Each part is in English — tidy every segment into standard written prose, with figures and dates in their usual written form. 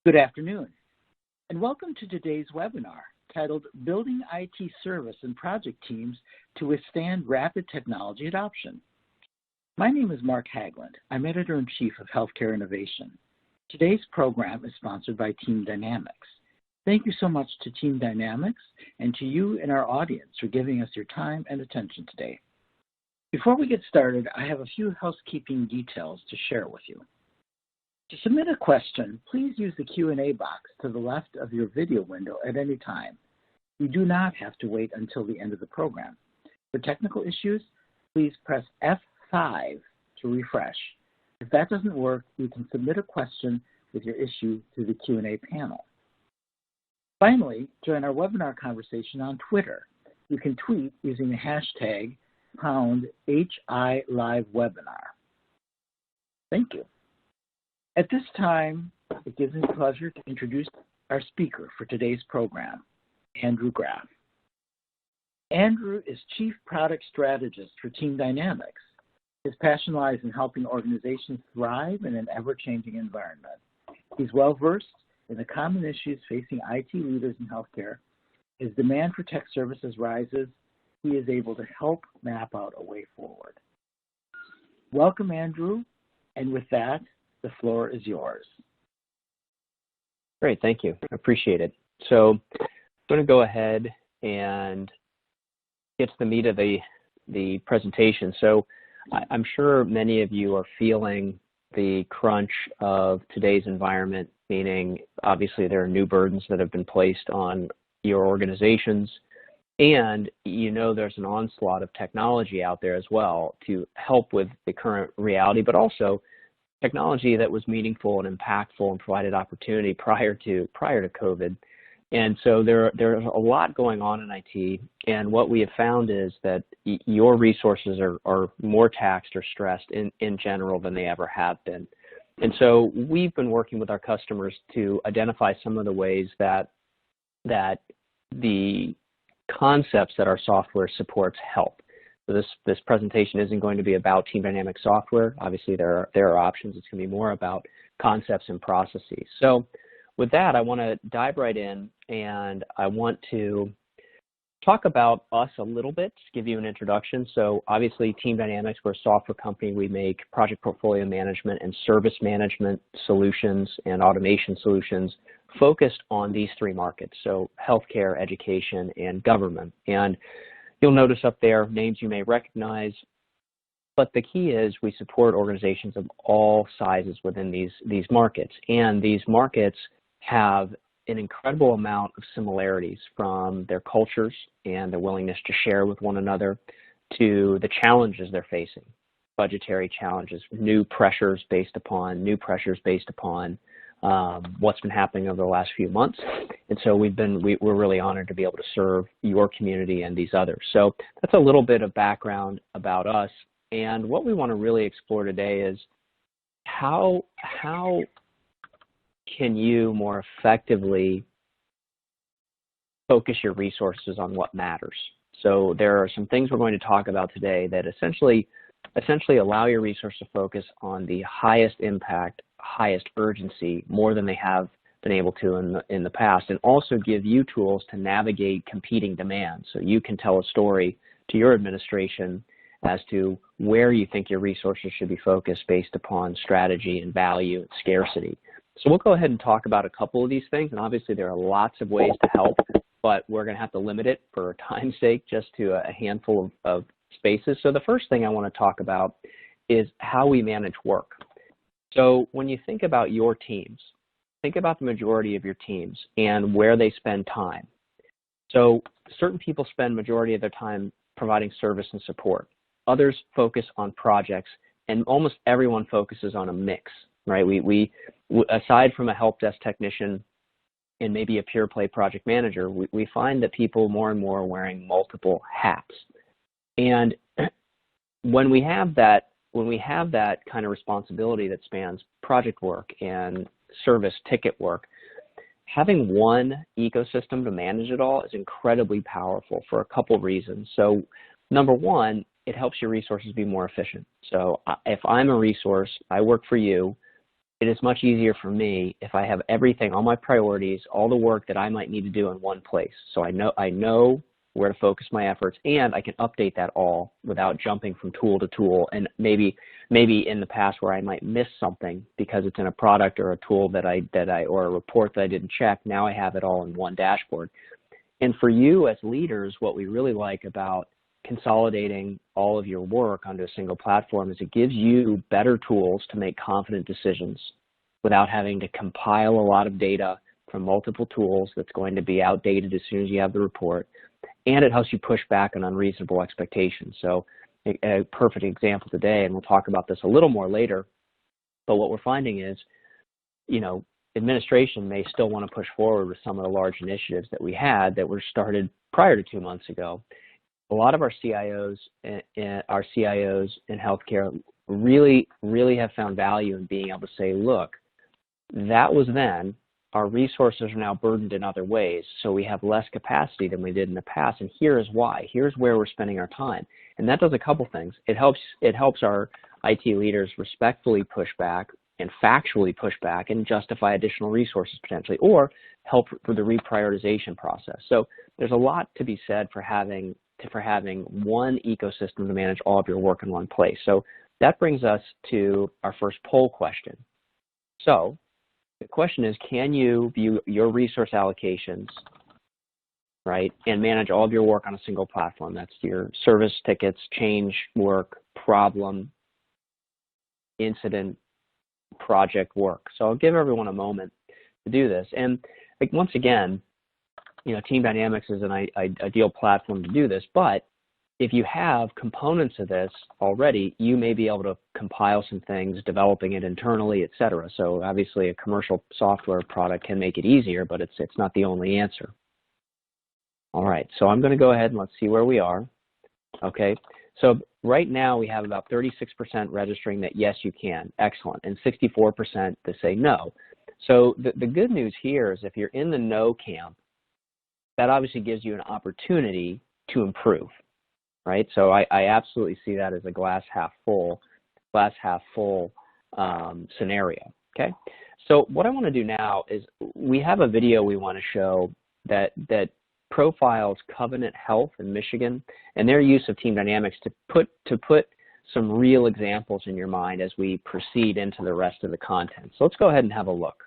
Good afternoon, and welcome to today's webinar titled Building IT Service and Project Teams to Withstand Rapid Technology Adoption. My name is Mark Hagland. I'm Editor-in-Chief of Healthcare Innovation. Today's program is sponsored by Team Dynamix. Thank you so much to Team Dynamix and to you and our audience for giving us your time and attention today. Before we get started, I have a few housekeeping details to share with you. To submit a question, please use the Q&A box to the left of your video window at any time. You do not have to wait until the end of the program. For technical issues, please press F5 to refresh. If that doesn't work, you can submit a question with your issue to the Q&A panel. Finally, join our webinar conversation on Twitter. You can tweet using the hashtag #HILiveWebinar. Thank you. At this time, it gives me pleasure to introduce our speaker for today's program, Andrew Graff. Andrew is Chief Product Strategist for Team Dynamix. His passion lies in helping organizations thrive in an ever-changing environment. He's well-versed in the common issues facing IT leaders in healthcare. As demand for tech services rises, he is able to help map out a way forward. Welcome, Andrew, and with that, the floor is yours. Great, thank you. I appreciate it. So I'm going to go ahead and get to the meat of the presentation. So I'm sure many of you are feeling the crunch of today's environment, meaning obviously there are new burdens that have been placed on your organizations, and you know there's an onslaught of technology out there as well to help with the current reality, but also technology that was meaningful and impactful and provided opportunity prior to COVID. And so there's a lot going on in IT, and what we have found is that your resources are more taxed or stressed in general than they ever have been. And so we've been working with our customers to identify some of the ways that the concepts that our software supports help. So this presentation isn't going to be about Team Dynamix software. Obviously, there are options. It's going to be more about concepts and processes. So with that, I want to dive right in, and I want to talk about us a little bit, just give you an introduction. So obviously, Team Dynamix, we're a software company. We make project portfolio management and service management solutions and automation solutions focused on these three markets, so healthcare, education, and government. And you'll notice up there names you may recognize, but the key is we support organizations of all sizes within these markets. And these markets have an incredible amount of similarities, from their cultures and their willingness to share with one another to the challenges they're facing, budgetary challenges, new pressures based upon what's been happening over the last few months. And so we're really honored to be able to serve your community and these others. So that's a little bit of background about us. And what we want to really explore today is how can you more effectively focus your resources on what matters. So there are some things we're going to talk about today that essentially allow your resource to focus on the highest impact, highest urgency, more than they have been able to in the past, and also give you tools to navigate competing demands. So you can tell a story to your administration as to where you think your resources should be focused based upon strategy and value and scarcity. So we'll go ahead and talk about a couple of these things, and obviously there are lots of ways to help, but we're going to have to limit it for time's sake just to a handful of spaces. So the first thing I want to talk about is how we manage work. So when you think about your teams, think about the majority of your teams and where they spend time. So certain people spend majority of their time providing service and support. Others focus on projects, and almost everyone focuses on a mix, right? We aside from a help desk technician and maybe a pure play project manager, we find that people more and more are wearing multiple hats. And when we have that kind of responsibility that spans project work and service ticket work, having one ecosystem to manage it all is incredibly powerful for a couple reasons. So number one, it helps your resources be more efficient. So if I'm a resource, I work for you, it is much easier for me if I have everything, all my priorities, all the work that I might need to do in one place. So I know where to focus my efforts, and I can update that all without jumping from tool to tool. And maybe in the past where I might miss something because it's in a product or a tool that I or a report that I didn't check, now I have it all in one dashboard. And for you as leaders, what we really like about consolidating all of your work onto a single platform is it gives you better tools to make confident decisions without having to compile a lot of data from multiple tools that's going to be outdated as soon as you have the report. And it helps you push back on unreasonable expectations. So a perfect example today, and we'll talk about this a little more later, but what we're finding is, administration may still want to push forward with some of the large initiatives that we had that were started prior to 2 months ago. A lot of our CIOs in healthcare really have found value in being able to say, look, that was then. Our resources are now burdened in other ways, so we have less capacity than we did in the past, and here is why. Here's where we're spending our time. And that does a couple things. It helps our IT leaders respectfully push back and factually push back and justify additional resources potentially, or help for the reprioritization process. So there's a lot to be said for having one ecosystem to manage all of your work in one place. So that brings us to our first poll question. So the question is, can you view your resource allocations, right, and manage all of your work on a single platform? That's your service tickets, change work, problem, incident, project work. So I'll give everyone a moment to do this. And once again, Team Dynamix is an ideal platform to do this, but if you have components of this already, you may be able to compile some things, developing it internally, et cetera. So obviously a commercial software product can make it easier, but it's not the only answer. All right, so I'm going to go ahead and let's see where we are. Okay, so right now we have about 36% registering that yes, you can. Excellent. And 64% that say no. So the good news here is if you're in the no camp, that obviously gives you an opportunity to improve. Right, so I absolutely see that as a glass half full scenario. Okay, so what I want to do now is we have a video we want to show that profiles Covenant Health in Michigan and their use of Team Dynamix to put some real examples in your mind as we proceed into the rest of the content. So let's go ahead and have a look.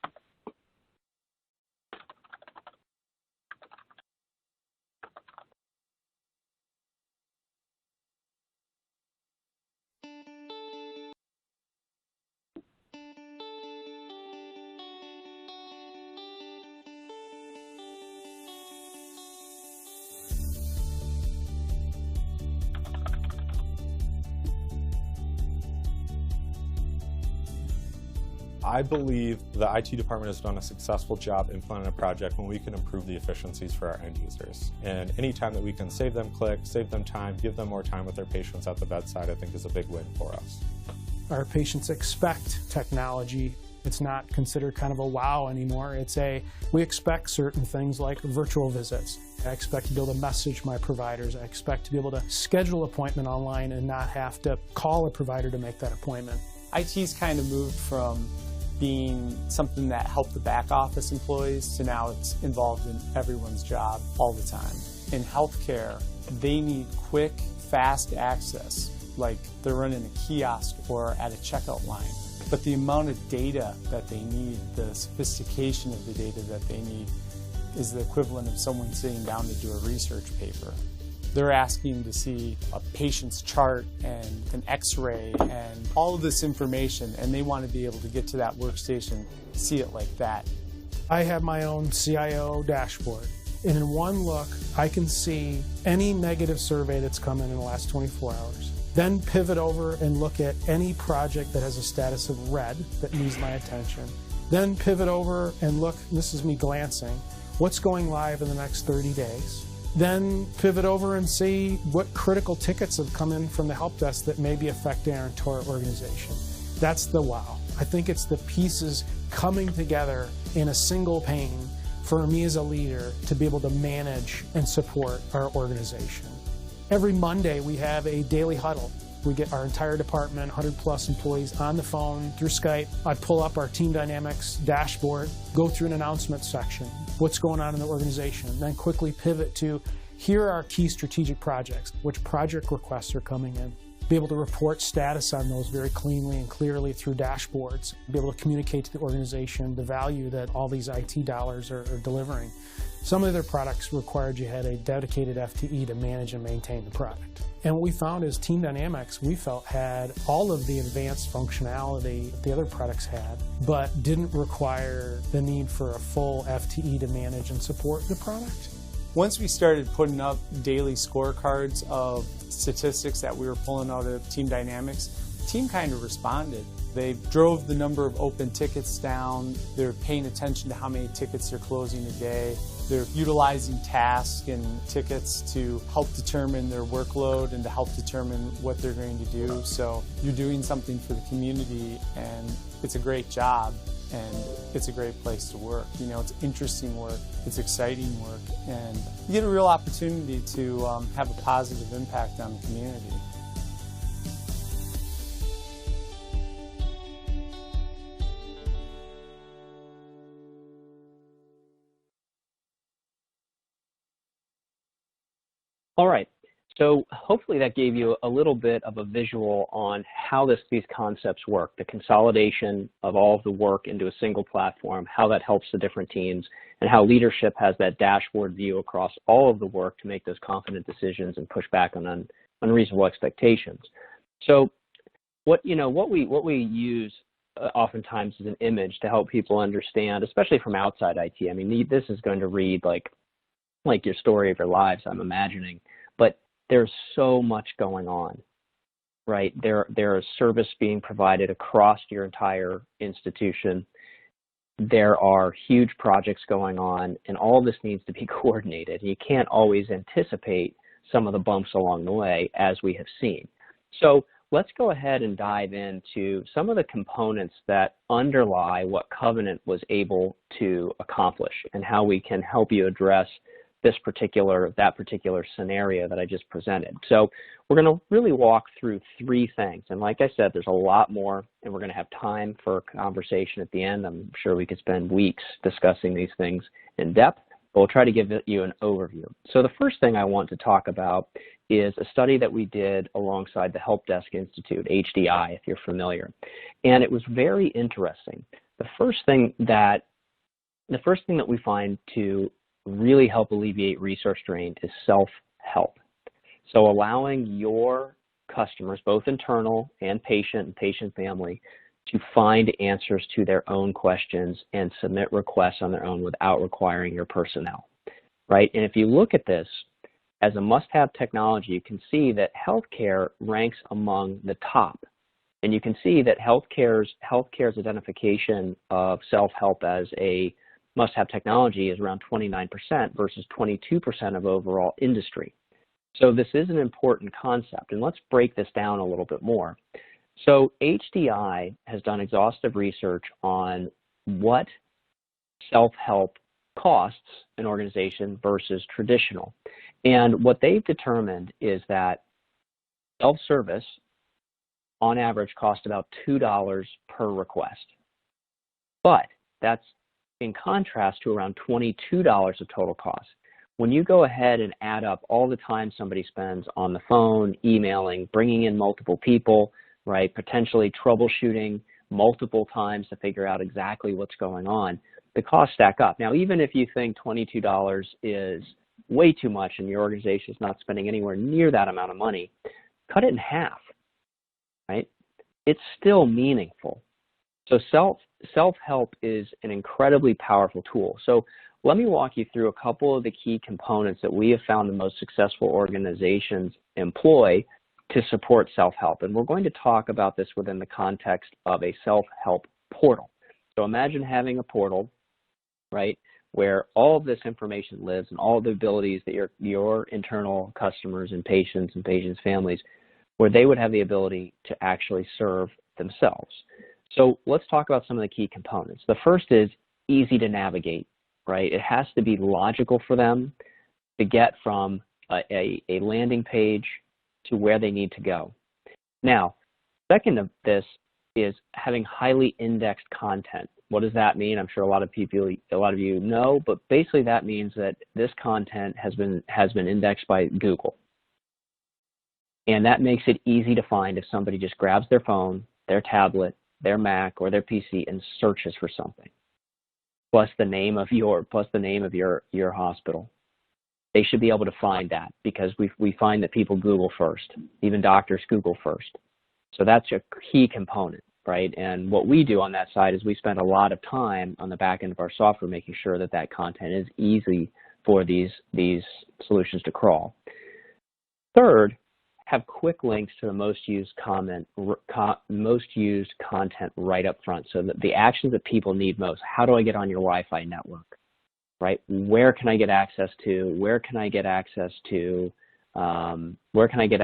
I believe the IT department has done a successful job implementing a project when we can improve the efficiencies for our end users. And any time that we can save them clicks, save them time, give them more time with their patients at the bedside, I think is a big win for us. Our patients expect technology. It's not considered kind of a wow anymore. We expect certain things like virtual visits. I expect to be able to message my providers. I expect to be able to schedule an appointment online and not have to call a provider to make that appointment. IT's kind of moved from being something that helped the back office employees to now it's involved in everyone's job all the time. In healthcare, they need quick, fast access, like they're running a kiosk or at a checkout line. But the amount of data that they need, the sophistication of the data that they need, is the equivalent of someone sitting down to do a research paper. They're asking to see a patient's chart and an x-ray and all of this information, and they want to be able to get to that workstation, see it like that. I have my own CIO dashboard, and in one look, I can see any negative survey that's come in the last 24 hours. Then pivot over and look at any project that has a status of red that needs my attention. Then pivot over and look, and this is me glancing, what's going live in the next 30 days. Then pivot over and see what critical tickets have come in from the help desk that may be affecting our entire organization. That's the wow. I think it's the pieces coming together in a single pane for me as a leader to be able to manage and support our organization. Every Monday we have a daily huddle, We get our entire department, 100 plus employees, on the phone through Skype. I pull up our Team Dynamix dashboard, go through an announcement section, what's going on in the organization, then quickly pivot to here are our key strategic projects, which project requests are coming in. Be able to report status on those very cleanly and clearly through dashboards. Be able to communicate to the organization the value that all these IT dollars are delivering. Some of their products required you had a dedicated FTE to manage and maintain the product. And what we found is Team Dynamix, we felt, had all of the advanced functionality the other products had, but didn't require the need for a full FTE to manage and support the product. Once we started putting up daily scorecards of statistics that we were pulling out of Team Dynamix, the team kind of responded. They drove the number of open tickets down. They're paying attention to how many tickets they're closing a day. They're utilizing tasks and tickets to help determine their workload and to help determine what they're going to do. So you're doing something for the community, and it's a great job, and it's a great place to work. You know, it's interesting work, it's exciting work, and you get a real opportunity to have a positive impact on the community. All right, so hopefully that gave you a little bit of a visual on how these concepts work, the consolidation of all of the work into a single platform, how that helps the different teams, and how leadership has that dashboard view across all of the work to make those confident decisions and push back on unreasonable expectations. So what we use oftentimes is an image to help people understand, especially from outside IT. I mean, this is going to read like your story of your lives, I'm imagining, but there's so much going on, right? There is service being provided across your entire institution. There are huge projects going on, and all this needs to be coordinated. You can't always anticipate some of the bumps along the way, as we have seen. So let's go ahead and dive into some of the components that underlie what Covenant was able to accomplish and how we can help you address that particular scenario that I just presented. So we're going to really walk through three things. And like I said, there's a lot more, and we're going to have time for conversation at the end. I'm sure we could spend weeks discussing these things in depth, but we'll try to give you an overview. So the first thing I want to talk about is a study that we did alongside the Help Desk Institute, HDI, if you're familiar. And it was very interesting. The first thing that we find to really help alleviate resource drain is self-help. So allowing your customers, both internal and patient family, to find answers to their own questions and submit requests on their own without requiring your personnel, right? And if you look at this as a must-have technology, you can see that healthcare ranks among the top. And you can see that healthcare's identification of self-help as a must-have technology is around 29% versus 22% of overall industry. So this is an important concept, and let's break this down a little bit more. So HDI has done exhaustive research on what self-help costs an organization versus traditional. And what they've determined is that self-service, on average, costs about $2 per request. But that's in contrast to around $22 of total cost. When you go ahead and add up all the time somebody spends on the phone, emailing, bringing in multiple people, right, potentially troubleshooting multiple times to figure out exactly what's going on, the costs stack up. Now, even if you think $22 is way too much and your organization is not spending anywhere near that amount of money, cut it in half, right? It's still meaningful. So self-help is an incredibly powerful tool. So let me walk you through a couple of the key components that we have found the most successful organizations employ to support self-help. And we're going to talk about this within the context of a self-help portal. So imagine having a portal, right, where all of this information lives and all the abilities that your internal customers and patients' families, where they would have the ability to actually serve themselves. So let's talk about some of the key components. The first is easy to navigate, right? It has to be logical for them to get from a landing page to where they need to go. Now, second of this is having highly indexed content. What does that mean? I'm sure a lot of you know, but basically that means that this content has been indexed by Google. And that makes it easy to find if somebody just grabs their phone, their tablet, their Mac, or their PC and searches for something, plus the name of your hospital. They should be able to find that, because we find that people Google first. Even doctors Google first. So that's a key component, right? And what we do on that side is we spend a lot of time on the back end of our software making sure that that content is easy for these solutions to crawl. Third, have quick links to the most used content right up front, so that the actions that people need most. How do I get on your Wi-Fi network, right? Where can I get access to? Where can I get access to? How can I get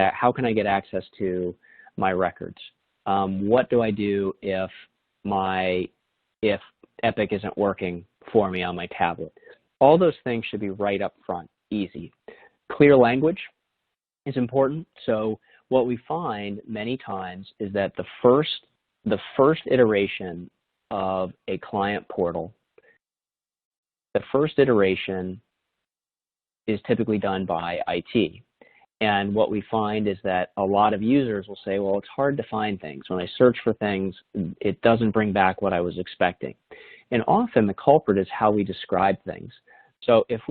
access to my records? What do I do if Epic isn't working for me on my tablet? All those things should be right up front, easy. Clear language is important. So what we find many times is that the first iteration of a client portal, the first iteration is typically done by IT. And what we find is that a lot of users will say, well, it's hard to find things. When I search for things, it doesn't bring back what I was expecting. And often the culprit is how we describe things. So if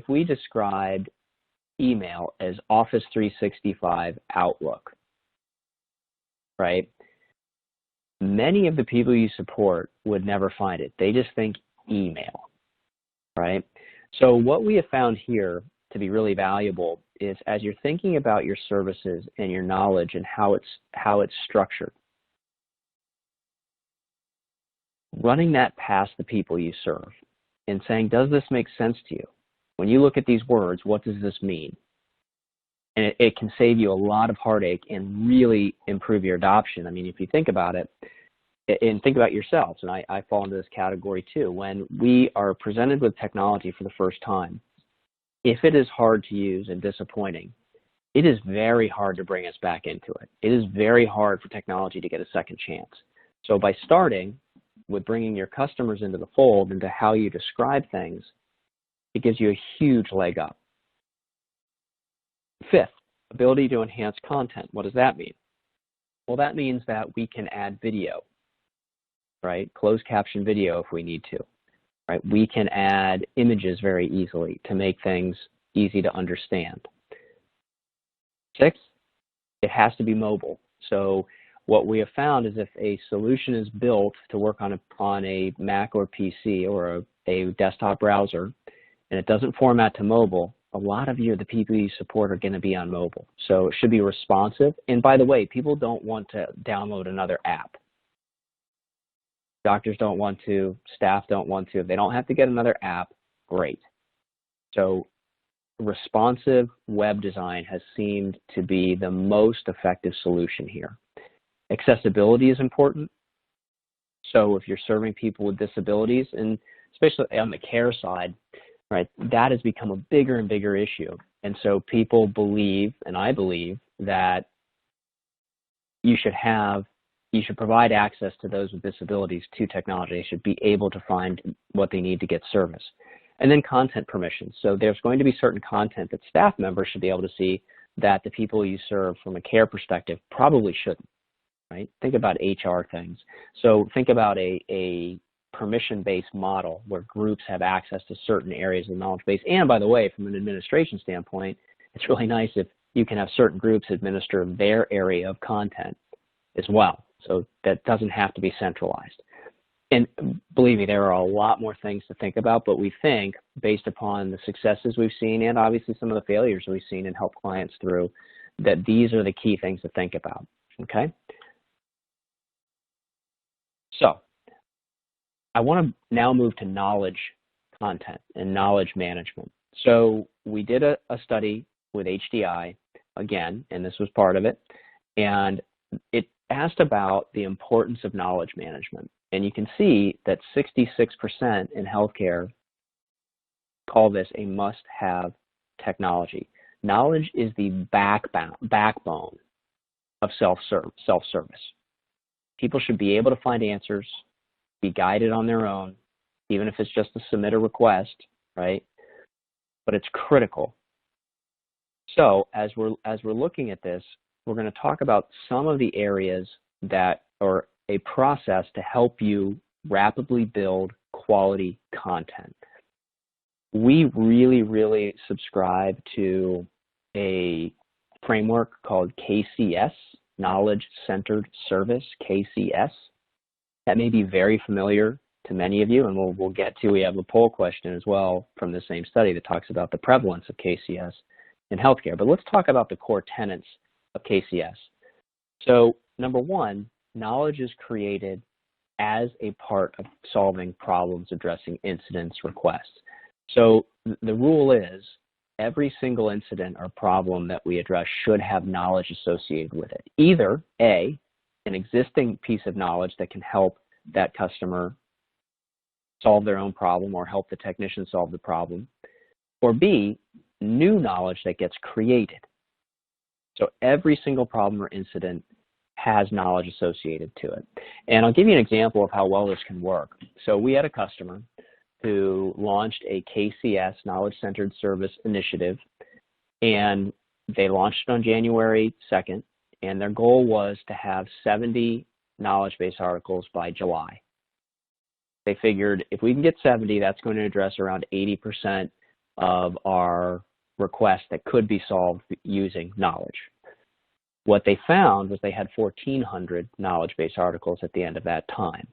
we described email as Office 365 Outlook, right? Many of the people you support would never find it. They just think email, right? So what we have found here to be really valuable is, as you're thinking about your services and your knowledge and how it's structured, running that past the people you serve and saying, does this make sense to you? When you look at these words, what does this mean? And it can save you a lot of heartache and really improve your adoption. I mean, if you think about it, and think about yourselves, and I fall into this category too, when we are presented with technology for the first time, if it is hard to use and disappointing, it is very hard to bring us back into it. It is very hard for technology to get a second chance. So by starting with bringing your customers into the fold, into how you describe things, it gives you a huge leg up. Fifth, ability to enhance content. What does that mean? Well, that means that we can add video, right? Closed caption video if we need to, right? We can add images very easily to make things easy to understand. Sixth, it has to be mobile. So what we have found is if a solution is built to work on a Mac or PC or a desktop browser, and it doesn't format to mobile, a lot of the people you support are going to be on mobile. So it should be responsive. And by the way, people don't want to download another app. Doctors don't want to, staff don't want to. If they don't have to get another app, great. So responsive web design has seemed to be the most effective solution here. Accessibility is important. So if you're serving people with disabilities, and especially on the care side, right, that has become a bigger and bigger issue. And so people believe, and I believe, that you should provide access to those with disabilities to technology. They should be able to find what they need to get service. And then content permissions. So there's going to be certain content that staff members should be able to see that the people you serve from a care perspective probably shouldn't, right? Think about HR things. So think about a permission-based model where groups have access to certain areas of the knowledge base. And by the way, from an administration standpoint, it's really nice if you can have certain groups administer their area of content as well. So that doesn't have to be centralized. And believe me, there are a lot more things to think about, but we think, based upon the successes we've seen and obviously some of the failures we've seen and help clients through, that these are the key things to think about, okay? So I want to now move to knowledge content and knowledge management. So we did a study with HDI, again, and this was part of it, and it asked about the importance of knowledge management. And you can see that 66% in healthcare call this a must-have technology. Knowledge is the backbone of self-service. People should be able to find answers, be guided on their own, even if it's just to submit a request, right? But it's critical. So as we're looking at this, we're going to talk about some of the areas that are a process to help you rapidly build quality content. We really subscribe to a framework called KCS, Knowledge Centered Service, KCS. That may be very familiar to many of you, and we'll get to, we have a poll question as well from the same study that talks about the prevalence of KCS in healthcare. But let's talk about the core tenets of KCS. So number one, knowledge is created as a part of solving problems, addressing incidents, requests. So the rule is every single incident or problem that we address should have knowledge associated with it. Either A, an existing piece of knowledge that can help that customer solve their own problem or help the technician solve the problem, or B, new knowledge that gets created. So every single problem or incident has knowledge associated to it. And I'll give you an example of how well this can work. So we had a customer who launched a KCS, Knowledge Centered Service initiative, and they launched it on January 2nd, and their goal was to have 70 knowledge base articles by July. They figured if we can get 70, that's going to address around 80% of our requests that could be solved using knowledge. What they found was they had 1,400 knowledge base articles at the end of that time.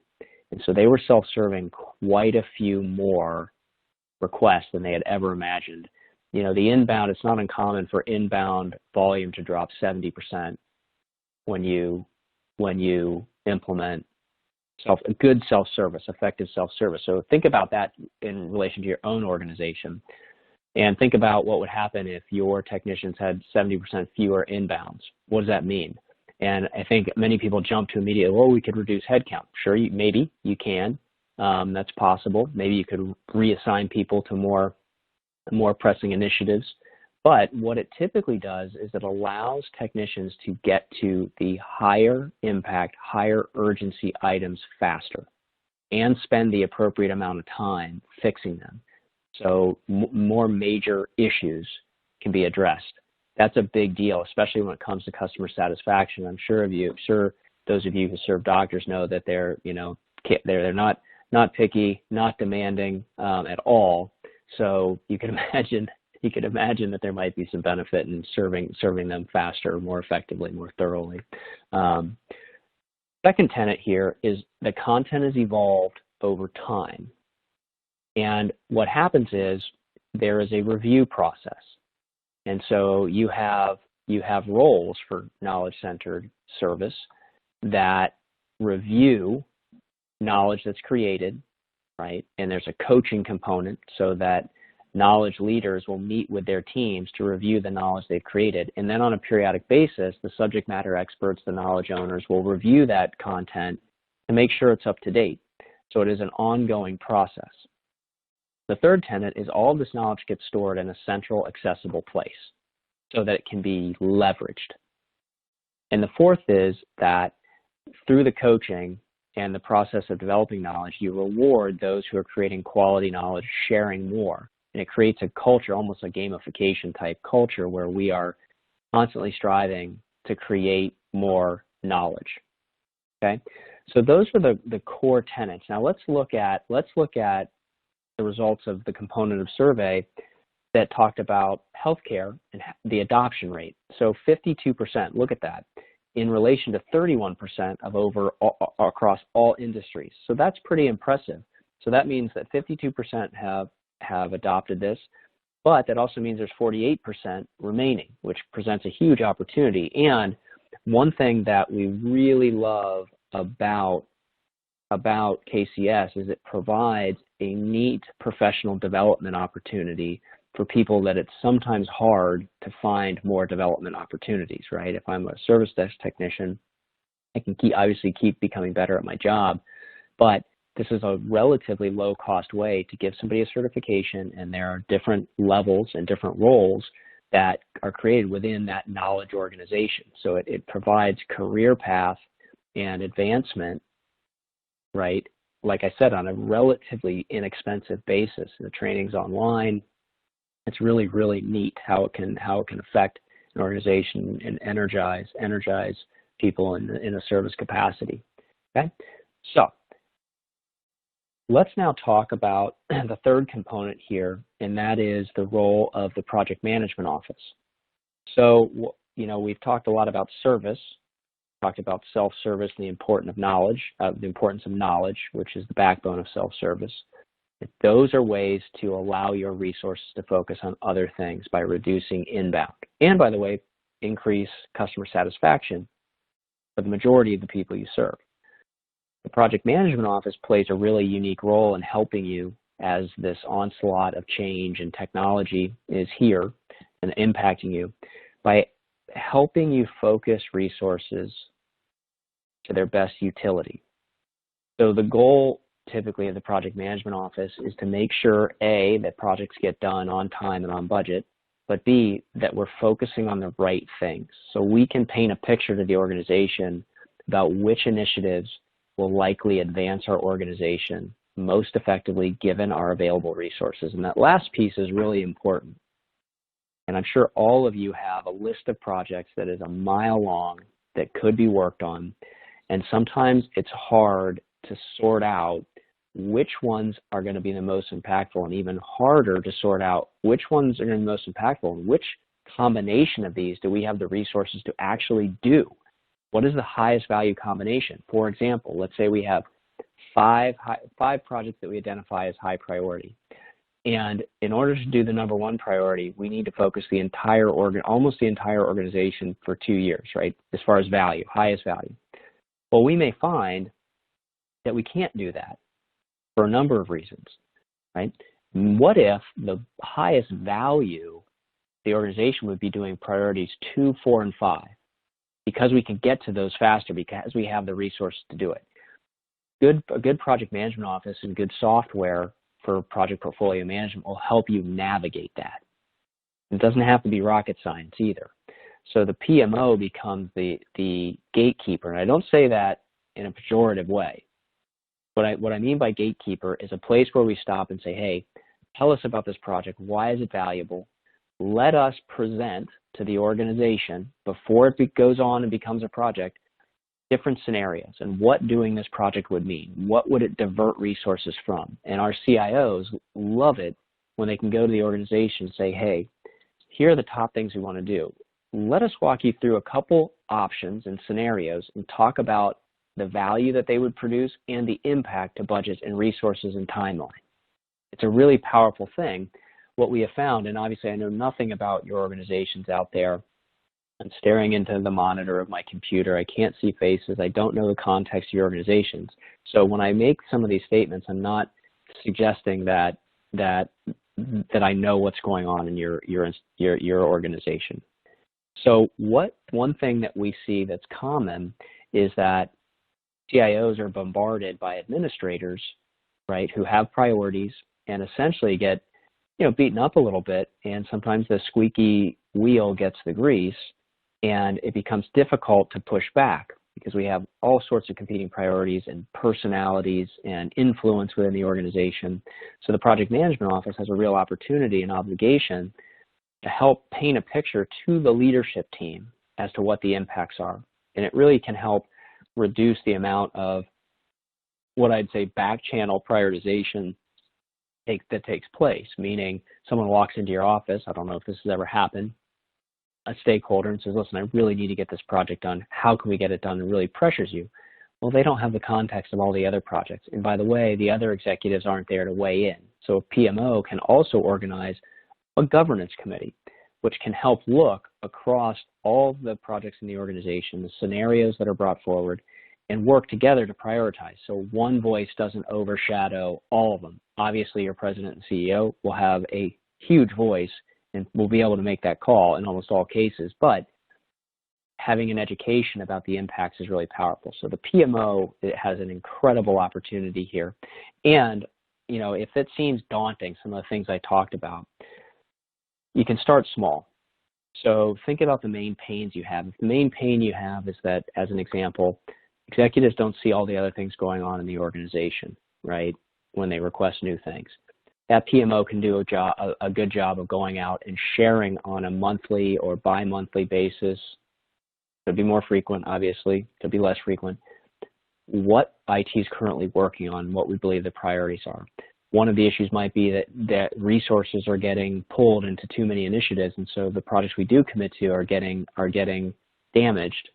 And so they were self-serving quite a few more requests than they had ever imagined. You know, the inbound, it's not uncommon for inbound volume to drop 70% when you implement good self-service, effective self-service. So think about that in relation to your own organization. And think about what would happen if your technicians had 70% fewer inbounds. What does that mean? And I think many people jump to immediately, well, we could reduce headcount. Sure, maybe you can. That's possible. Maybe you could reassign people to more pressing initiatives. But what it typically does is it allows technicians to get to the higher impact, higher urgency items faster and spend the appropriate amount of time fixing them. So more major issues can be addressed. That's a big deal, especially when it comes to customer satisfaction. I'm sure those of you who serve doctors know that they're not picky, not demanding at all. So you can imagine that there might be some benefit in serving them faster, more effectively, more thoroughly. Second tenet here is the content is evolved over time. And what happens is there is a review process. And so you have roles for knowledge-centered service that review knowledge that's created, right? And there's a coaching component so that knowledge leaders will meet with their teams to review the knowledge they've created. And then on a periodic basis, the subject matter experts, the knowledge owners, will review that content to make sure it's up to date. So it is an ongoing process. The third tenet is all of this knowledge gets stored in a central, accessible place so that it can be leveraged. And the fourth is that through the coaching and the process of developing knowledge, you reward those who are creating quality knowledge, sharing more. And it creates a culture, almost a gamification type culture, where we are constantly striving to create more knowledge. Okay, so those are the core tenets. Now let's look at the results of the component of survey that talked about healthcare and the adoption rate. So 52%, look at that, in relation to 31% of across all industries. So that's pretty impressive. So that means that 52% have adopted this, but that also means there's 48% remaining, which presents a huge opportunity. And one thing that we really love about KCS is it provides a neat professional development opportunity for people that it's sometimes hard to find more development opportunities, right? If I'm a service desk technician, I can obviously keep becoming better at my job, but this is a relatively low-cost way to give somebody a certification, and there are different levels and different roles that are created within that knowledge organization. So it provides career path and advancement, right? Like I said, on a relatively inexpensive basis. The training's online. It's really, really neat how it can affect an organization and energize people in a service capacity. Okay, so let's now talk about the third component here, and that is the role of the project management office. So, we've talked a lot about service, talked about self-service and the importance of knowledge, which is the backbone of self-service. Those are ways to allow your resources to focus on other things by reducing inbound. And by the way, increase customer satisfaction for the majority of the people you serve. The project management office plays a really unique role in helping you as this onslaught of change and technology is here and impacting you by helping you focus resources to their best utility. So the goal typically of the project management office is to make sure, A, that projects get done on time and on budget, but B, that we're focusing on the right things. So we can paint a picture to the organization about which initiatives will likely advance our organization most effectively given our available resources. And that last piece is really important. And I'm sure all of you have a list of projects that is a mile long that could be worked on. And sometimes it's hard to sort out which ones are going to be the most impactful, and even harder to sort out which ones are going to be the most impactful and which combination of these do we have the resources to actually do. What is the highest value combination? For example, let's say we have five projects that we identify as high priority. And in order to do the number one priority, we need to focus the entire almost the entire organization for 2 years, right? As far as value, highest value. Well, we may find that we can't do that for a number of reasons, right? What if the highest value the organization would be doing priorities 2, 4, and 5? Because we can get to those faster because we have the resources to do it. A good project management office and good software for project portfolio management will help you navigate that. It doesn't have to be rocket science either. So the PMO becomes the gatekeeper. And I don't say that in a pejorative way. What I mean by gatekeeper is a place where we stop and say, hey, tell us about this project. Why is it valuable? Let us present to the organization before it goes on and becomes a project different scenarios and what doing this project would mean. What would it divert resources from? And our CIOs love it when they can go to the organization and say, hey, here are the top things we want to do. Let us walk you through a couple options and scenarios and talk about the value that they would produce and the impact to budgets and resources and timeline. It's a really powerful thing. What we have found, and obviously I know nothing about your organizations out there. I'm staring into the monitor of my computer. I can't see faces. I don't know the context of your organizations. So when I make some of these statements, I'm not suggesting that I know what's going on in your organization. So one thing that we see that's common is that CIOs are bombarded by administrators, right, who have priorities and essentially get, beaten up a little bit, and sometimes the squeaky wheel gets the grease, and it becomes difficult to push back because we have all sorts of competing priorities and personalities and influence within the organization. So the project management office has a real opportunity and obligation to help paint a picture to the leadership team as to what the impacts are. And it really can help reduce the amount of what I'd say back channel prioritization that takes place, meaning someone walks into your office, I don't know if this has ever happened, a stakeholder, and says, listen, I really need to get this project done. How can we get it done? And really pressures you. Well, they don't have the context of all the other projects. And by the way, the other executives aren't there to weigh in. So a PMO can also organize a governance committee, which can help look across all the projects in the organization, the scenarios that are brought forward, and work together to prioritize. So one voice doesn't overshadow all of them. Obviously, your president and CEO will have a huge voice and will be able to make that call in almost all cases, but having an education about the impacts is really powerful. So the PMO, it has an incredible opportunity here. And, if it seems daunting, some of the things I talked about, you can start small. So think about the main pains you have. If the main pain you have is that, as an example, executives don't see all the other things going on in the organization, right, when they request new things. That PMO can do a good job of going out and sharing on a monthly or bi-monthly basis. Could be more frequent, obviously, could be less frequent. What IT is currently working on, what we believe the priorities are. One of the issues might be that resources are getting pulled into too many initiatives, and so the projects we do commit to are getting damaged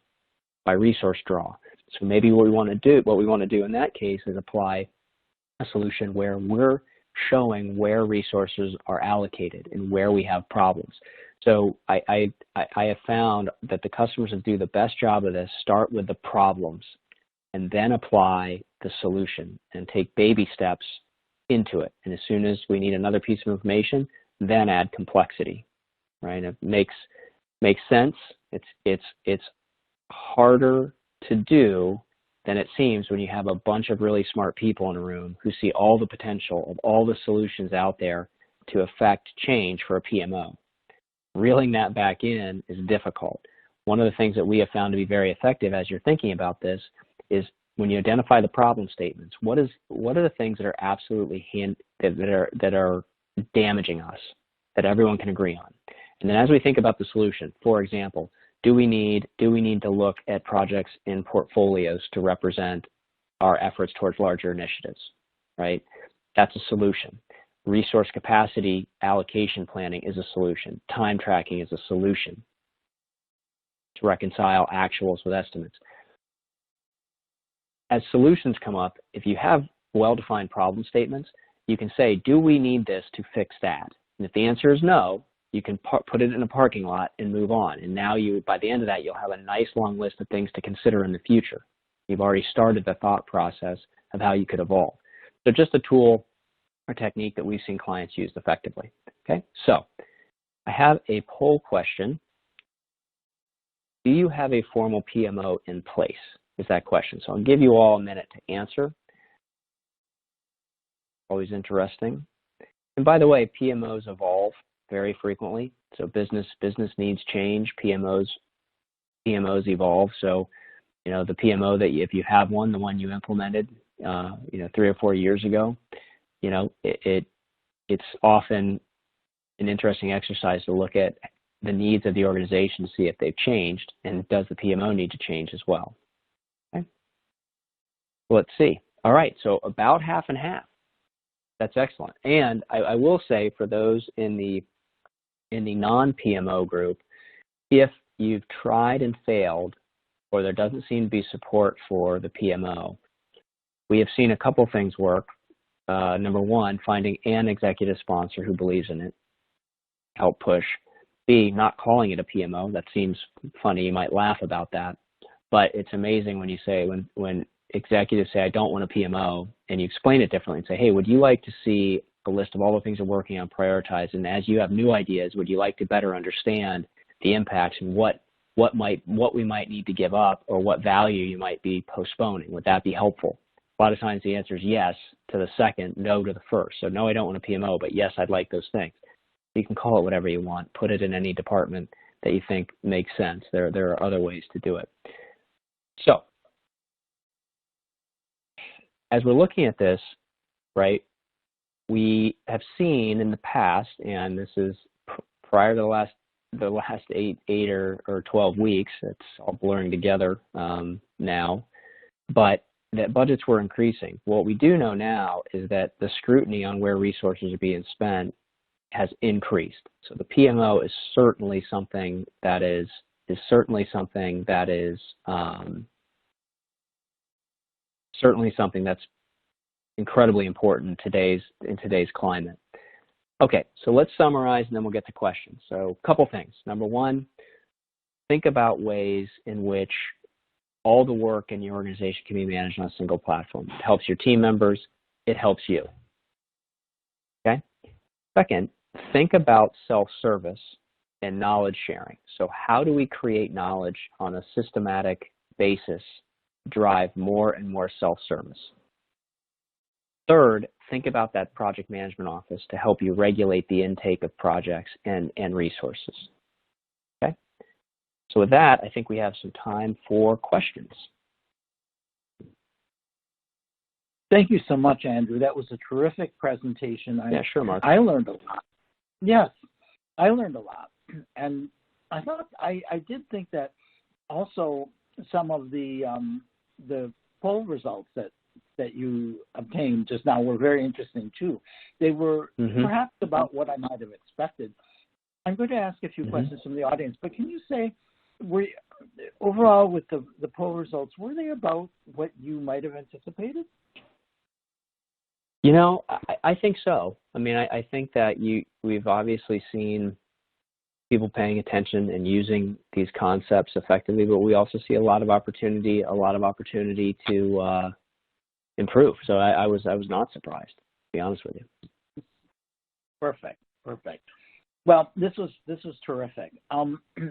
by resource draw. So maybe what we want to do in that case is apply a solution where we're showing where resources are allocated and where we have problems. So I have found that the customers that do the best job of this start with the problems and then apply the solution and take baby steps into it. And as soon as we need another piece of information, then add complexity, right? It makes sense. It's harder to do than it seems when you have a bunch of really smart people in a room who see all the potential of all the solutions out there to affect change for a PMO. Reeling that back in is difficult. One of the things that we have found to be very effective as you're thinking about this is when you identify the problem statements, what are the things that are absolutely that are damaging us, that everyone can agree on? And then as we think about the solution, for example, do we need to look at projects in portfolios to represent our efforts towards larger initiatives, right? That's a solution. Resource capacity allocation planning is a solution. Time tracking is a solution to reconcile actuals with estimates. As solutions come up, if you have well-defined problem statements, you can say, do we need this to fix that? And if the answer is no, you can put it in a parking lot and move on. And now by the end of that, you'll have a nice long list of things to consider in the future. You've already started the thought process of how you could evolve. So just a tool or technique that we've seen clients use effectively. Okay, so I have a poll question. Do you have a formal PMO in place? Is that question. So I'll give you all a minute to answer. Always interesting. And by the way, PMOs evolve very frequently. So business needs change. PMOs evolve. So, you know, the PMO that if you have one, the one you implemented, 3 or 4 years ago, you know, it's often an interesting exercise to look at the needs of the organization to see if they've changed, and does the PMO need to change as well? Okay. Let's see. All right, so about half and half. That's excellent. And I will say for those in the non-PMO group, if you've tried and failed, or there doesn't seem to be support for the PMO, we have seen a couple things work. Number one, finding an executive sponsor who believes in it, help push. B, not calling it a PMO. That seems funny. You might laugh about that. But it's amazing when you say, when executives say, I don't want a PMO, and you explain it differently and say, hey, would you like to see a list of all the things you're working on prioritized, and as you have new ideas, would you like to better understand the impacts and what we might need to give up, or what value you might be postponing? Would that be helpful? A lot of times the answer is yes to the second, no to the first. So no, I don't want a PMO, but yes, I'd like those things. You can call it whatever you want. Put it in any department that you think makes sense. There are other ways to do it. So as we're looking at this, right, we have seen in the past, and this is prior to the last eight or 12 weeks, it's all blurring together now, but that budgets were increasing. What we do know now is that the scrutiny on where resources are being spent has increased. So the PMO is certainly something that is certainly something that's incredibly important in today's climate. Okay, so let's summarize and then we'll get to questions. So a couple things. Number one, think about ways in which all the work in your organization can be managed on a single platform. It helps your team members, it helps you. Okay? Second, think about self-service and knowledge sharing. So how do we create knowledge on a systematic basis, drive more and more self-service? Third, think about that project management office to help you regulate the intake of projects and resources. So with that, I think we have some time for questions. Thank you so much, Andrew. That was a terrific presentation. Yeah, sure, Mark. I learned a lot. Yes, I learned a lot. And I thought, I did think that also some of the poll results that you obtained just now were very interesting too. They were perhaps about what I might have expected. I'm going to ask a few questions from the audience, but can you say, overall with the poll results, were they about what you might have anticipated? You know, I think so. I mean, I think that we've obviously seen people paying attention and using these concepts effectively, but we also see a lot of opportunity to improve. So I was not surprised, to be honest with you. Perfect. Well, this was terrific.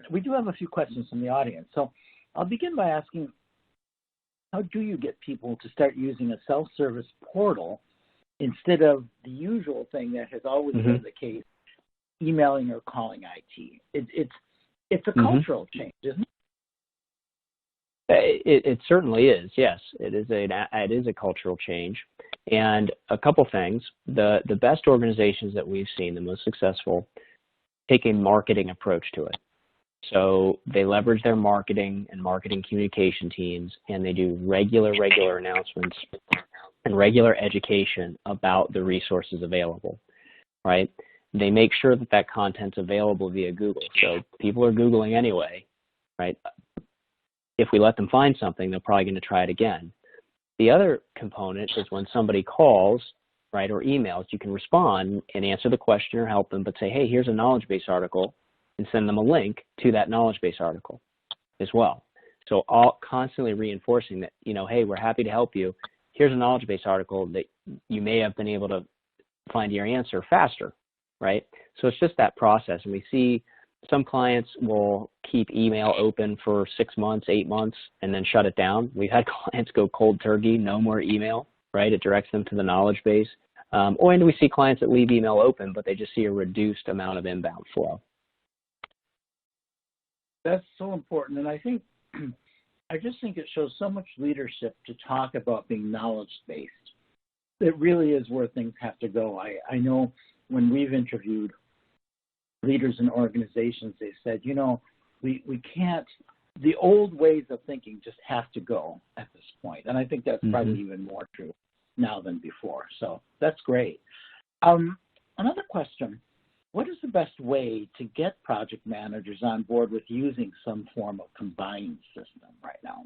We do have a few questions from the audience, so I'll begin by asking, how do you get people to start using a self-service portal instead of the usual thing that has always been the case, emailing or calling IT? It's a cultural change, isn't it? It certainly is. Yes, it is a cultural change, and a couple things. The best organizations that we've seen, the most successful, take a marketing approach to it. So they leverage their marketing and marketing communication teams, and they do regular announcements and regular education about the resources available, right? They make sure that content's available via Google. So people are Googling anyway, right? If we let them find something, they're probably going to try it again. The other component is when somebody calls, right, or emails, you can respond and answer the question or help them, but say, hey, here's a knowledge base article, and send them a link to that knowledge base article as well. So all constantly reinforcing that, you know, hey, we're happy to help you. Here's a knowledge base article that you may have been able to find your answer faster, right? So it's just that process. And we see some clients will keep email open for 6 months, 8 months, and then shut it down. We've had clients go cold turkey, no more email, right? It directs them to the knowledge base. And we see clients that leave email open, but they just see a reduced amount of inbound flow. That's so important. And I just think it shows so much leadership to talk about being knowledge-based. It really is where things have to go. I know when we've interviewed leaders in organizations, they said, you know, we can't, the old ways of thinking just have to go at this point. And I think that's probably even more true now than before. So that's great. Another question, what is the best way to get project managers on board with using some form of combined system right now?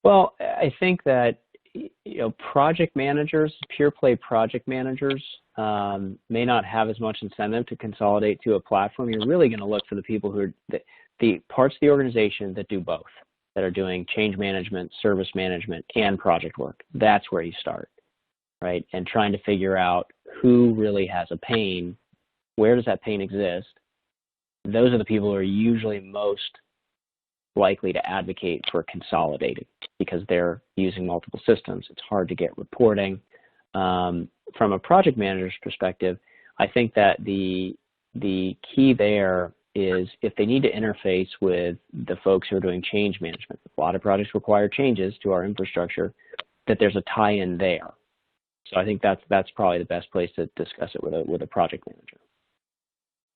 Well, I think that, you know, project managers, pure play project managers, may not have as much incentive to consolidate to a platform. You're really going to look for the people who are the parts of the organization that do both, that are doing change management, service management, and project work. That's where you start, right? And trying to figure out who really has a pain, where does that pain exist? Those are the people who are usually most likely to advocate for consolidating because they're using multiple systems. It's hard to get reporting. From a project manager's perspective, I think that the key there is if they need to interface with the folks who are doing change management, a lot of projects require changes to our infrastructure, that there's a tie-in there. So I think that's probably the best place to discuss it with a project manager.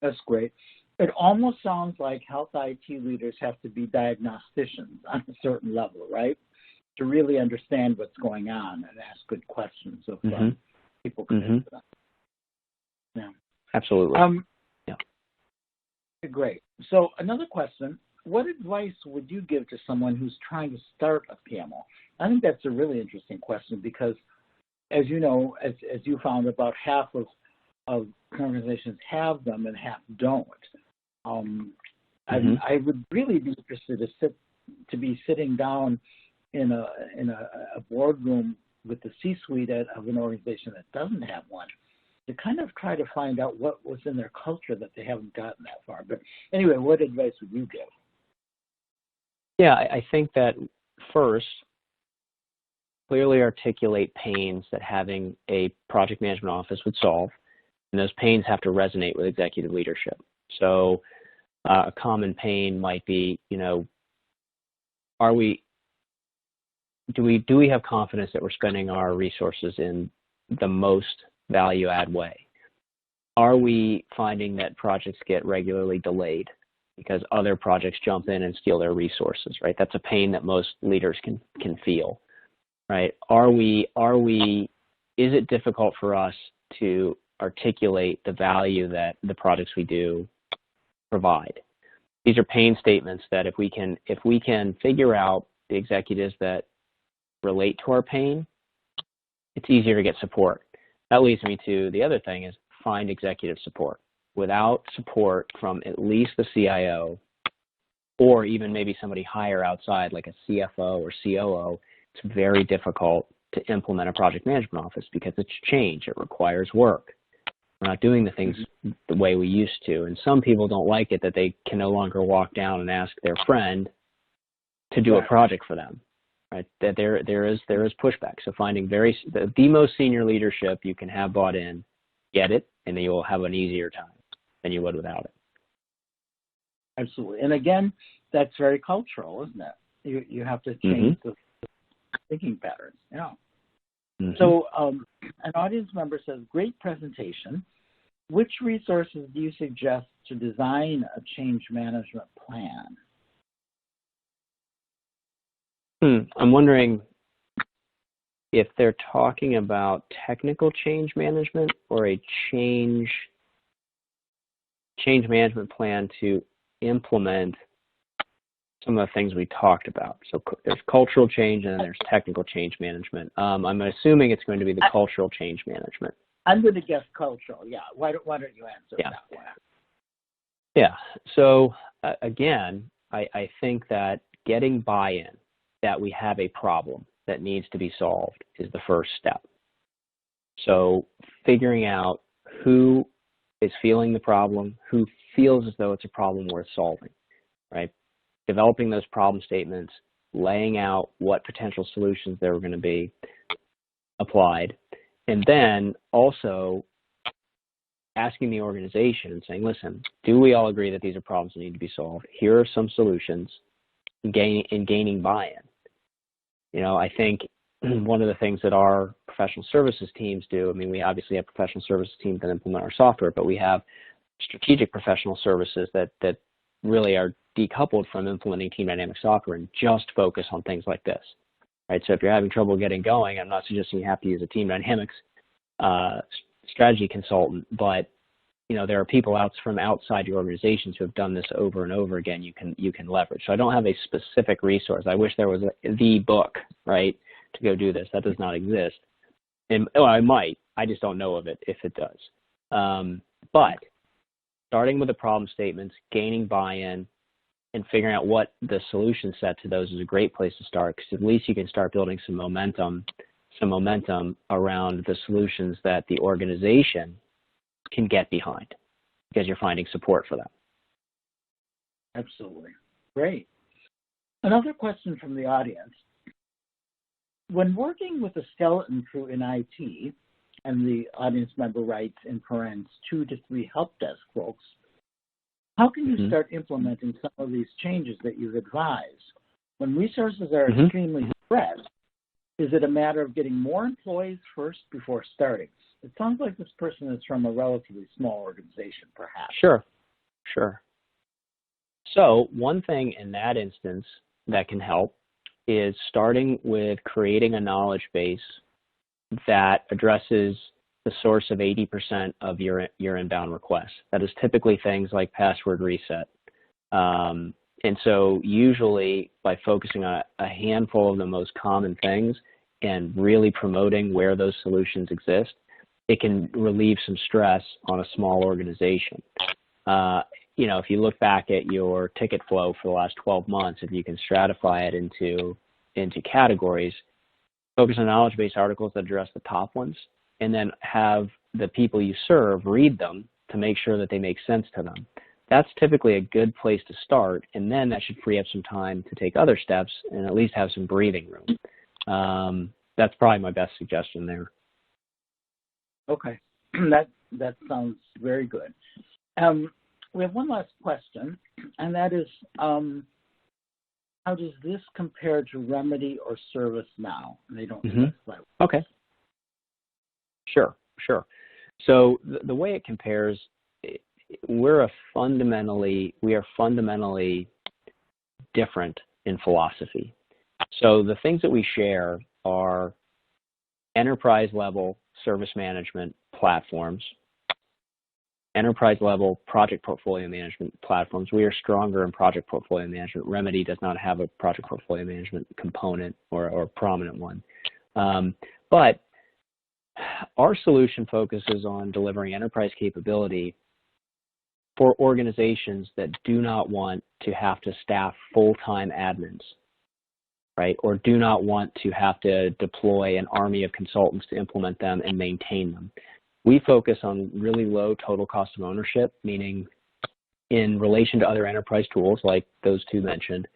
That's great. It almost sounds like health IT leaders have to be diagnosticians on a certain level, right? To really understand what's going on and ask good questions of people connected to them. Yeah. Absolutely. Yeah. Great. So another question, what advice would you give to someone who's trying to start a PMO? I think that's a really interesting question because, as you know, as you found, about half of organizations have them and half don't. I would really be interested to be sitting down in a boardroom with the C-suite of an organization that doesn't have one to kind of try to find out what was in their culture that they haven't gotten that far. But anyway, what advice would you give? Yeah, I think that first, clearly articulate pains that having a project management office would solve, and those pains have to resonate with executive leadership. So A common pain might be, do we have confidence that we're spending our resources in the most value-add way? Are we finding that projects get regularly delayed because other projects jump in and steal their resources, right? That's a pain that most leaders can feel, right? Is it difficult for us to articulate the value that the projects we do provide? These are pain statements that if we can figure out the executives that relate to our pain, it's easier to get support. That leads me to the other thing is find executive support. Without support from at least the CIO or even maybe somebody higher outside like a CFO or COO, it's very difficult to implement a project management office because it's change. It requires work. We're not doing the things the way we used to. And some people don't like it that they can no longer walk down and ask their friend to do a project for them. Right? That there is pushback. So finding the most senior leadership you can have bought in, get it, and then you will have an easier time than you would without it. Absolutely. And again, that's very cultural, isn't it? You have to change the thinking patterns. Yeah. So an audience member says, great presentation. Which resources do you suggest to design a change management plan? I'm wondering if they're talking about technical change management or a change management plan to implement some of the things we talked about. So there's cultural change and then there's technical change management. I'm assuming it's going to be the cultural change management. I'm going to guess cultural. Yeah. Why don't you answer that one? Yeah. So again, I think that getting buy-in that we have a problem that needs to be solved is the first step. So figuring out who is feeling the problem, who feels as though it's a problem worth solving, right? Developing those problem statements, laying out what potential solutions there were going to be applied, and then also asking the organization and saying, listen, do we all agree that these are problems that need to be solved? Here are some solutions in gaining buy-in. I think one of the things that our professional services teams do, we obviously have professional services teams that implement our software, but we have strategic professional services that really are decoupled from implementing Team Dynamics software and just focus on things like this, right? So if you're having trouble getting going, I'm not suggesting you have to use a Team Dynamics strategy consultant, but there are people from outside your organizations who have done this over and over again. You can leverage. So I don't have a specific resource. I wish there was the book, right, to go do this. That does not exist. And I might. I just don't know of it if it does. But starting with the problem statements, gaining buy-in, and figuring out what the solution set to those is a great place to start, because at least you can start building some momentum around the solutions that the organization can get behind because you're finding support for them. Absolutely. Great. Another question from the audience. When working with a skeleton crew in IT, and the audience member writes in parens 2 to 3 help desk folks, how can you start implementing some of these changes that you've advised? When resources are extremely stressed, is it a matter of getting more employees first before starting? It sounds like this person is from a relatively small organization, perhaps. Sure. So one thing in that instance that can help is starting with creating a knowledge base that addresses the source of 80% of your inbound requests. That is typically things like password reset. And so usually by focusing on a handful of the most common things and really promoting where those solutions exist, it can relieve some stress on a small organization. If you look back at your ticket flow for the last 12 months, if you can stratify it into categories, focus on knowledge base articles that address the top ones, and then have the people you serve read them to make sure that they make sense to them. That's typically a good place to start, and then that should free up some time to take other steps and at least have some breathing room. That's probably my best suggestion there. Okay, that sounds very good. we have one last question, and that is, how does this compare to Remedy or ServiceNow? They don't specify. Okay. Sure. So the way it compares, we are fundamentally different in philosophy. So the things that we share are enterprise-level service management platforms, enterprise-level project portfolio management platforms. We are stronger in project portfolio management. Remedy does not have a project portfolio management component or a prominent one. But our solution focuses on delivering enterprise capability for organizations that do not want to have to staff full-time admins, right? Or do not want to have to deploy an army of consultants to implement them and maintain them. We focus on really low total cost of ownership, meaning in relation to other enterprise tools like those two mentioned,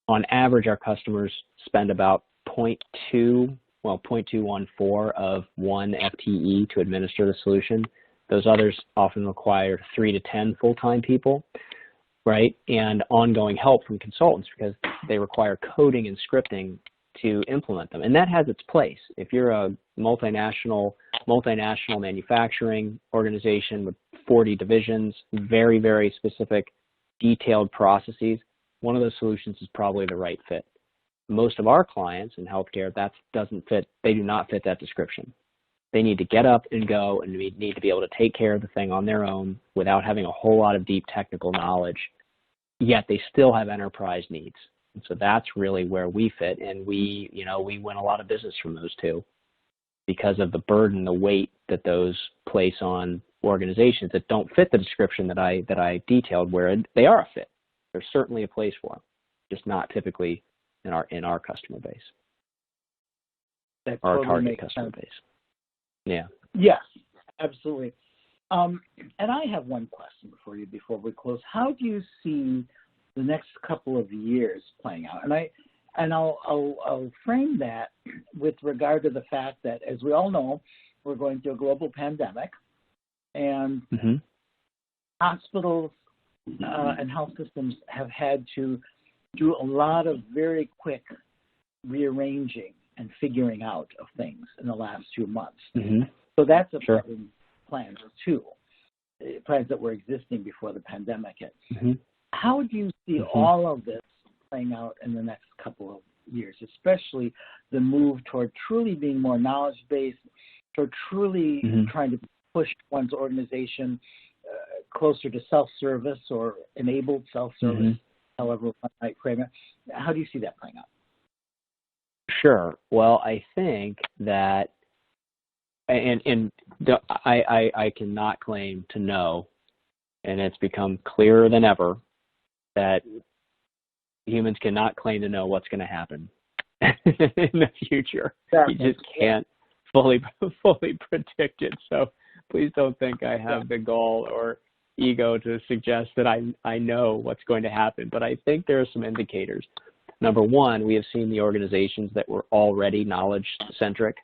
on average, our customers spend about 0.214 of 1 FTE to administer the solution. Those others often require 3 to 10 full-time people, right? And ongoing help from consultants because they require coding and scripting to implement them. And that has its place. If you're a multinational manufacturing organization with 40 divisions, very, very specific, detailed processes, one of those solutions is probably the right fit. Most of our clients in healthcare, they do not fit that description. They need to get up and go and need to be able to take care of the thing on their own without having a whole lot of deep technical knowledge, yet they still have enterprise needs. And so that's really where we fit, and we win a lot of business from those two because of the burden, the weight that those place on organizations that don't fit the description that I detailed, where they are a fit. There's certainly a place for them, just not typically in our customer base, our target customer base. Yeah. Yes, absolutely. And I have one question for you before we close. How do you see the next couple of years playing out? And I'll frame that with regard to the fact that, as we all know, we're going through a global pandemic, and hospitals and health systems have had to do a lot of very quick rearranging and figuring out of things in the last few months. So that's a plan too, plans that were existing before the pandemic hit. How do you see all of this playing out in the next couple of years, especially the move toward truly being more knowledge-based, toward truly trying to push one's organization closer to self-service or enabled self-service, however one might frame it? How do you see that playing out? Sure. Well, I think that, and I cannot claim to know, and it's become clearer than ever that humans cannot claim to know what's going to happen in the future. You just can't fully predict it. So please don't think I have the gall or ego to suggest that I know what's going to happen. But I think there are some indicators. Number one, we have seen the organizations that were already knowledge-centric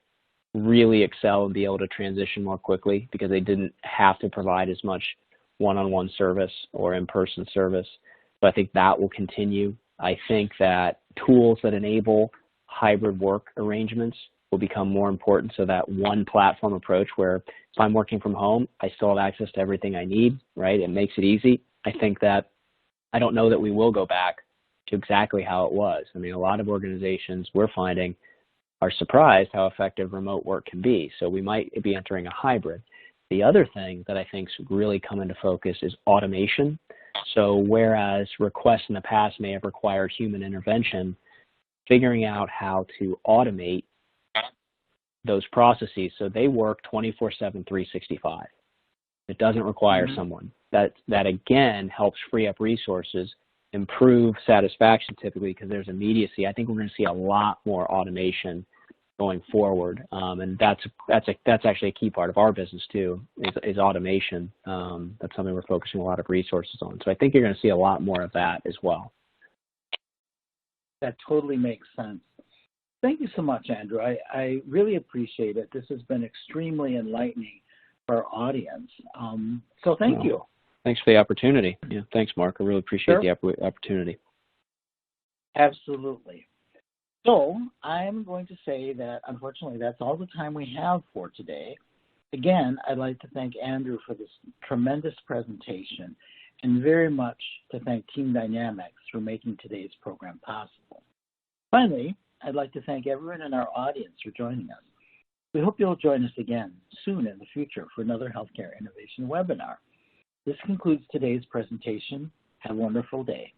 really excel and be able to transition more quickly because they didn't have to provide as much one-on-one service or in-person service. So I think that will continue. I think that tools that enable hybrid work arrangements will become more important, so that one platform approach where if I'm working from home, I still have access to everything I need, right? It makes it easy. I think that I don't know that we will go back to exactly how it was. I mean, a lot of organizations we're finding are surprised how effective remote work can be. So we might be entering a hybrid. The other thing that I think's really come into focus is automation. So whereas requests in the past may have required human intervention, figuring out how to automate those processes so they work 24/7, 365. It doesn't require someone. That again helps free up resources, improve satisfaction typically because there's immediacy. I think we're going to see a lot more automation going forward, and that's actually a key part of our business too, is automation. That's something we're focusing a lot of resources on. So I think you're going to see a lot more of that as well. That totally makes sense. Thank you so much, Andrew. I really appreciate it. This has been extremely enlightening for our audience. So thank you. Thanks for the opportunity. Yeah, thanks, Mark. I really appreciate Sure. the opportunity. Absolutely. So I'm going to say that, unfortunately, that's all the time we have for today. Again, I'd like to thank Andrew for this tremendous presentation, and very much to thank Team Dynamix for making today's program possible. Finally, I'd like to thank everyone in our audience for joining us. We hope you'll join us again soon in the future for another Healthcare Innovation webinar. This concludes today's presentation. Have a wonderful day.